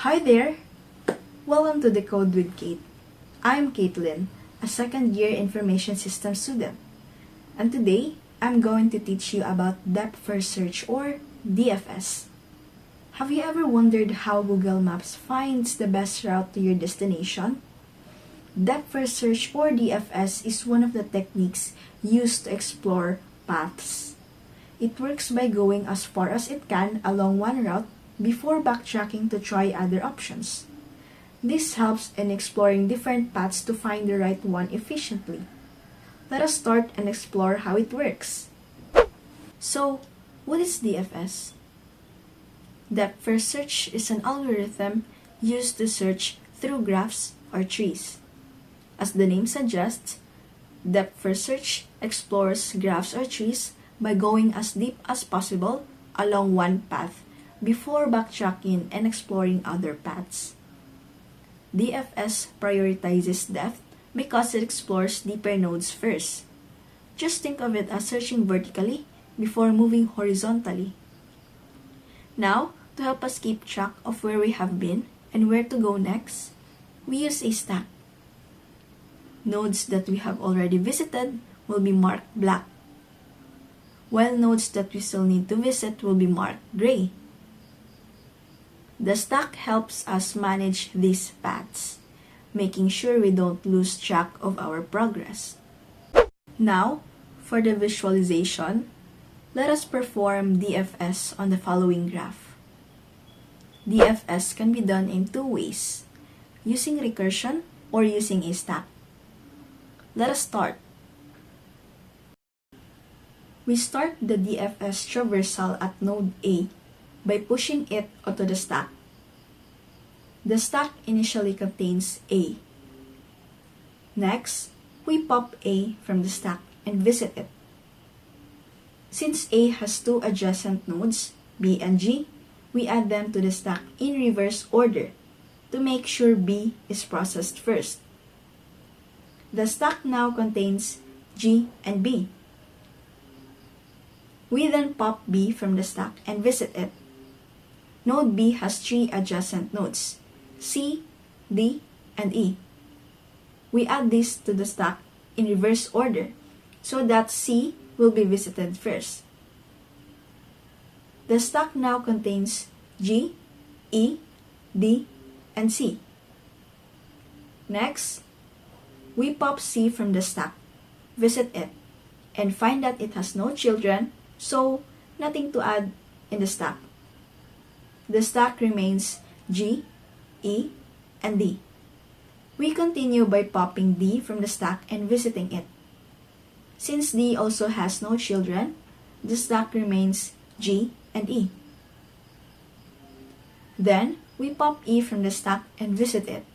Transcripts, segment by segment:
Hi there! Welcome to Decode with Kate. I'm Caitlin, a second-year information systems student. And today, I'm going to teach you about depth first search or DFS. Have you ever wondered how Google Maps finds the best route to your destination? Depth first search or DFS is one of the techniques used to explore paths. It works by going as far as it can along one route before backtracking to try other options. This helps in exploring different paths to find the right one efficiently. Let us start and explore how it works. So, what is DFS? Depth first search is an algorithm used to search through graphs or trees. As the name suggests, depth first search explores graphs or trees by going as deep as possible along one path before backtracking and exploring other paths. DFS prioritizes depth because it explores deeper nodes first. Just think of it as searching vertically before moving horizontally. Now, to help us keep track of where we have been and where to go next, we use a stack. Nodes that we have already visited will be marked black, while nodes that we still need to visit will be marked gray. The stack helps us manage these paths, making sure we don't lose track of our progress. Now, for the visualization, let us perform DFS on the following graph. DFS can be done in two ways, using recursion or using a stack. Let us start. We start the DFS traversal at node A by pushing it onto the stack. The stack initially contains A. Next, we pop A from the stack and visit it. Since A has two adjacent nodes, B and G, we add them to the stack in reverse order to make sure B is processed first. The stack now contains G and B. We then pop B from the stack and visit it. Node B has three adjacent nodes, C, D, and E. We add this to the stack in reverse order so that C will be visited first. The stack now contains G, E, D, and C. Next, we pop C from the stack, visit it, and find that it has no children, so nothing to add in the stack. The stack remains G, E, and D. We continue by popping D from the stack and visiting it. Since D also has no children, the stack remains G and E. Then, we pop E from the stack and visit it.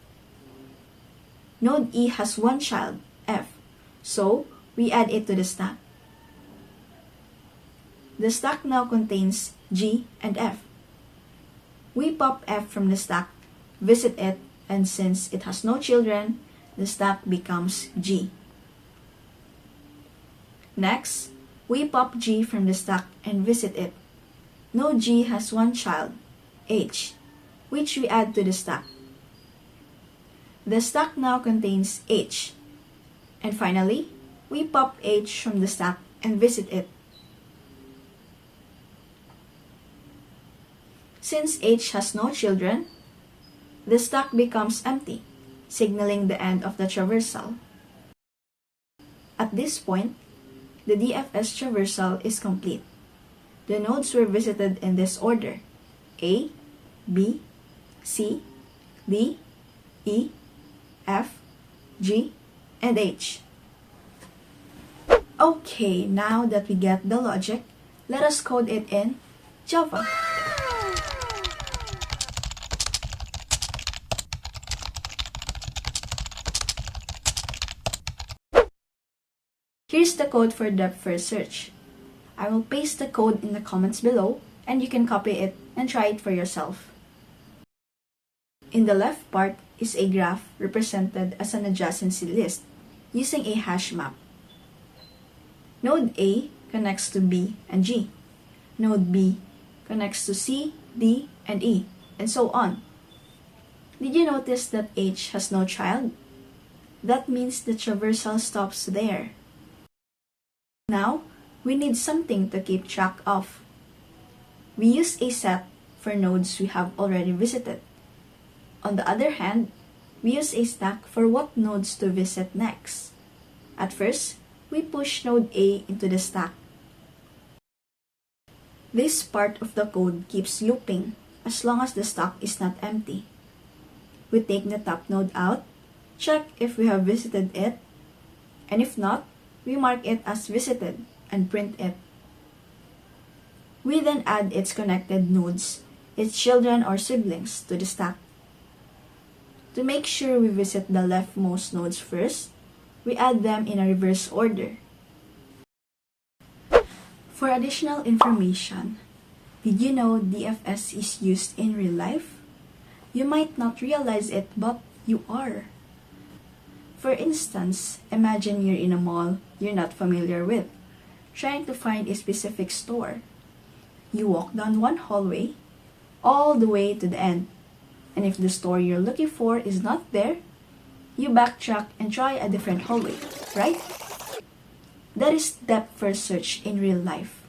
Node E has one child, F, so we add it to the stack. The stack now contains G and F. We pop F from the stack, visit it, and since it has no children, the stack becomes G. Next, we pop G from the stack and visit it. Node G has one child, H, which we add to the stack. The stack now contains H. And finally, we pop H from the stack and visit it. Since H has no children, the stack becomes empty, signaling the end of the traversal. At this point, the DFS traversal is complete. The nodes were visited in this order: A, B, C, D, E, F, G, and H. Okay, now that we get the logic, let us code it in Java. Here's the code for depth first search. I will paste the code in the comments below and you can copy it and try it for yourself. In the left part is a graph represented as an adjacency list using a hash map. Node A connects to B and G. Node B connects to C, D, and E, and so on. Did you notice that H has no child? That means the traversal stops there. Now, we need something to keep track of. We use a set for nodes we have already visited. On the other hand, we use a stack for what nodes to visit next. At first, we push node A into the stack. This part of the code keeps looping as long as the stack is not empty. We take the top node out, check if we have visited it, and if not, we mark it as visited and print it. We then add its connected nodes, its children or siblings, to the stack. To make sure we visit the leftmost nodes first, we add them in a reverse order. For additional information, did you know DFS is used in real life? You might not realize it, but you are. For instance, imagine you're in a mall you're not familiar with, trying to find a specific store. You walk down one hallway, all the way to the end, and if the store you're looking for is not there, you backtrack and try a different hallway, right? That is depth first search in real life.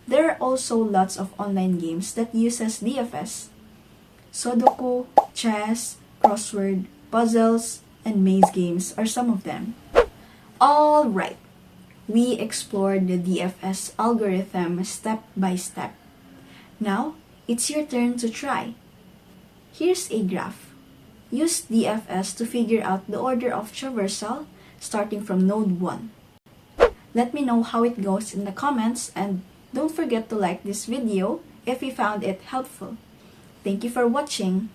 There are also lots of online games that uses DFS. Sudoku, chess, crossword, puzzles, and maze games are some of them. Alright, we explored the DFS algorithm step by step. Now, it's your turn to try. Here's a graph. Use DFS to figure out the order of traversal starting from node 1. Let me know how it goes in the comments, and don't forget to like this video if you found it helpful. Thank you for watching.